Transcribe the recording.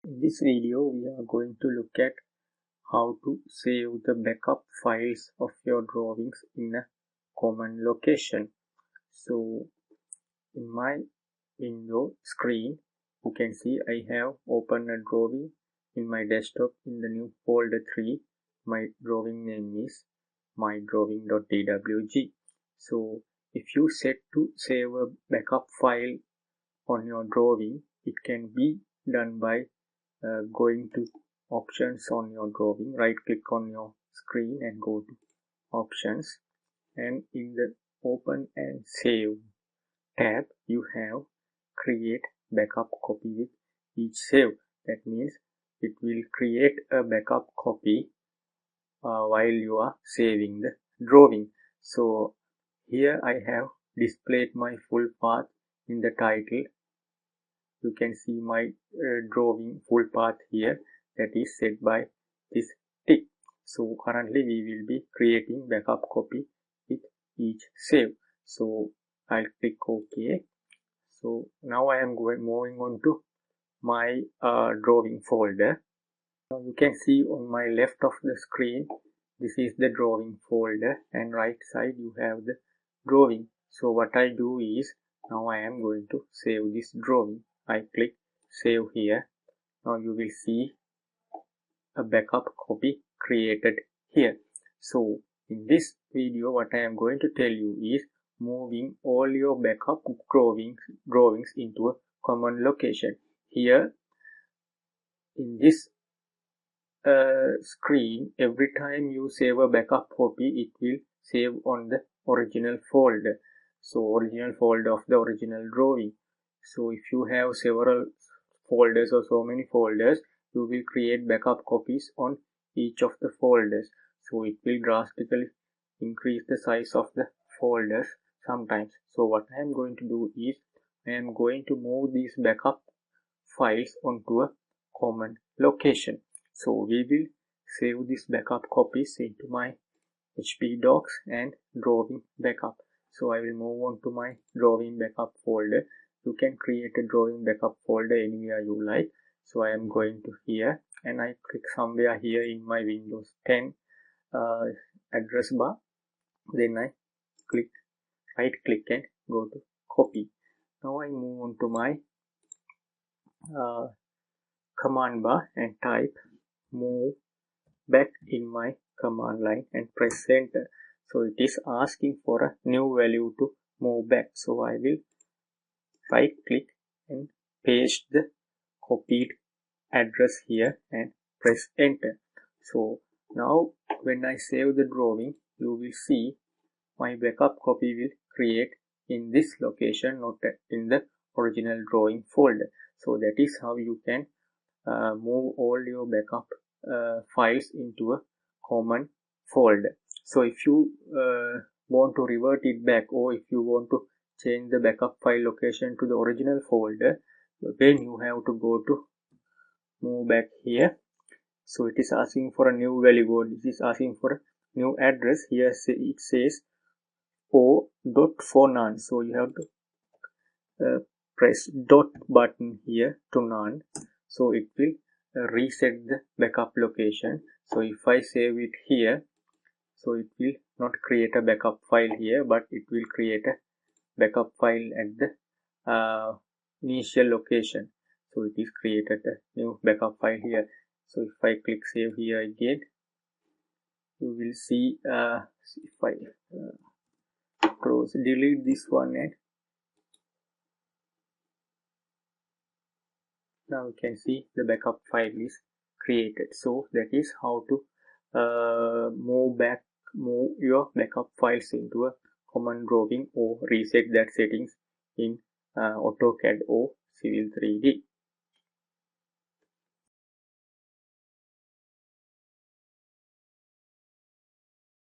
In this video, we are going to look at how to save the backup files of your drawings in a common location. So, in my window screen, you can see I have opened a drawing in my desktop in the new folder 3. My drawing name is mydrawing.dwg. So, if you set to save a backup file on your drawing, it can be done by going to options on your drawing. Right click on your screen and go to options, and in the open and save tab you have create backup copy with each save. That means it will create a backup copy while you are saving the drawing. So here I have displayed my full path in the title. You can see my drawing full path here, that is set by this tick. So currently we will be creating backup copy with each save. So I'll click OK. So now I am moving on to my drawing folder. Now you can see on my left of the screen, this is the drawing folder, and right side you have the drawing. So what I do is, now I am going to save this drawing. I click save here. Now you will see a backup copy created here. So in this video, what I am going to tell you is moving all your backup drawings into a common location. Here in this screen, every time you save a backup copy, it will save on the original folder. So original folder of the original drawing. So if you have several folders or so many folders, you will create backup copies on each of the folders. So it will drastically increase the size of the folders sometimes. So what I am going to do is, I am going to move these backup files onto a common location. So we will save these backup copies into my HP docs and drawing backup. So I will move on to my drawing backup folder. You can create a drawing backup folder anywhere you like. So I am going to here, and I click somewhere here in my Windows 10 address bar. Then I click right click and go to copy. Now I move on to my command bar and type move back in my command line and press enter. So it is asking for a new value to move back. So I will right click and paste the copied address here and press enter. So now when I save the drawing, you will see my backup copy will create in this location, not in the original drawing folder. So that is how you can move all your backup files into a common folder. So if you want to revert it back, or if you want to change the backup file location to the original folder, then you have to go to move back here. So it is asking for a new value, or it is asking for a new address. Here it says o.for none. So you have to press dot button here to none. So it will reset the backup location. So if I save it here, so it will not create a backup file here, but it will create a backup file at the initial location. So it is created a new backup file here. So if I click save here again, you will see if I delete this one, and now you can see the backup file is created. So that is how to move your backup files into a common drawing, or reset that settings in AutoCAD or Civil 3D.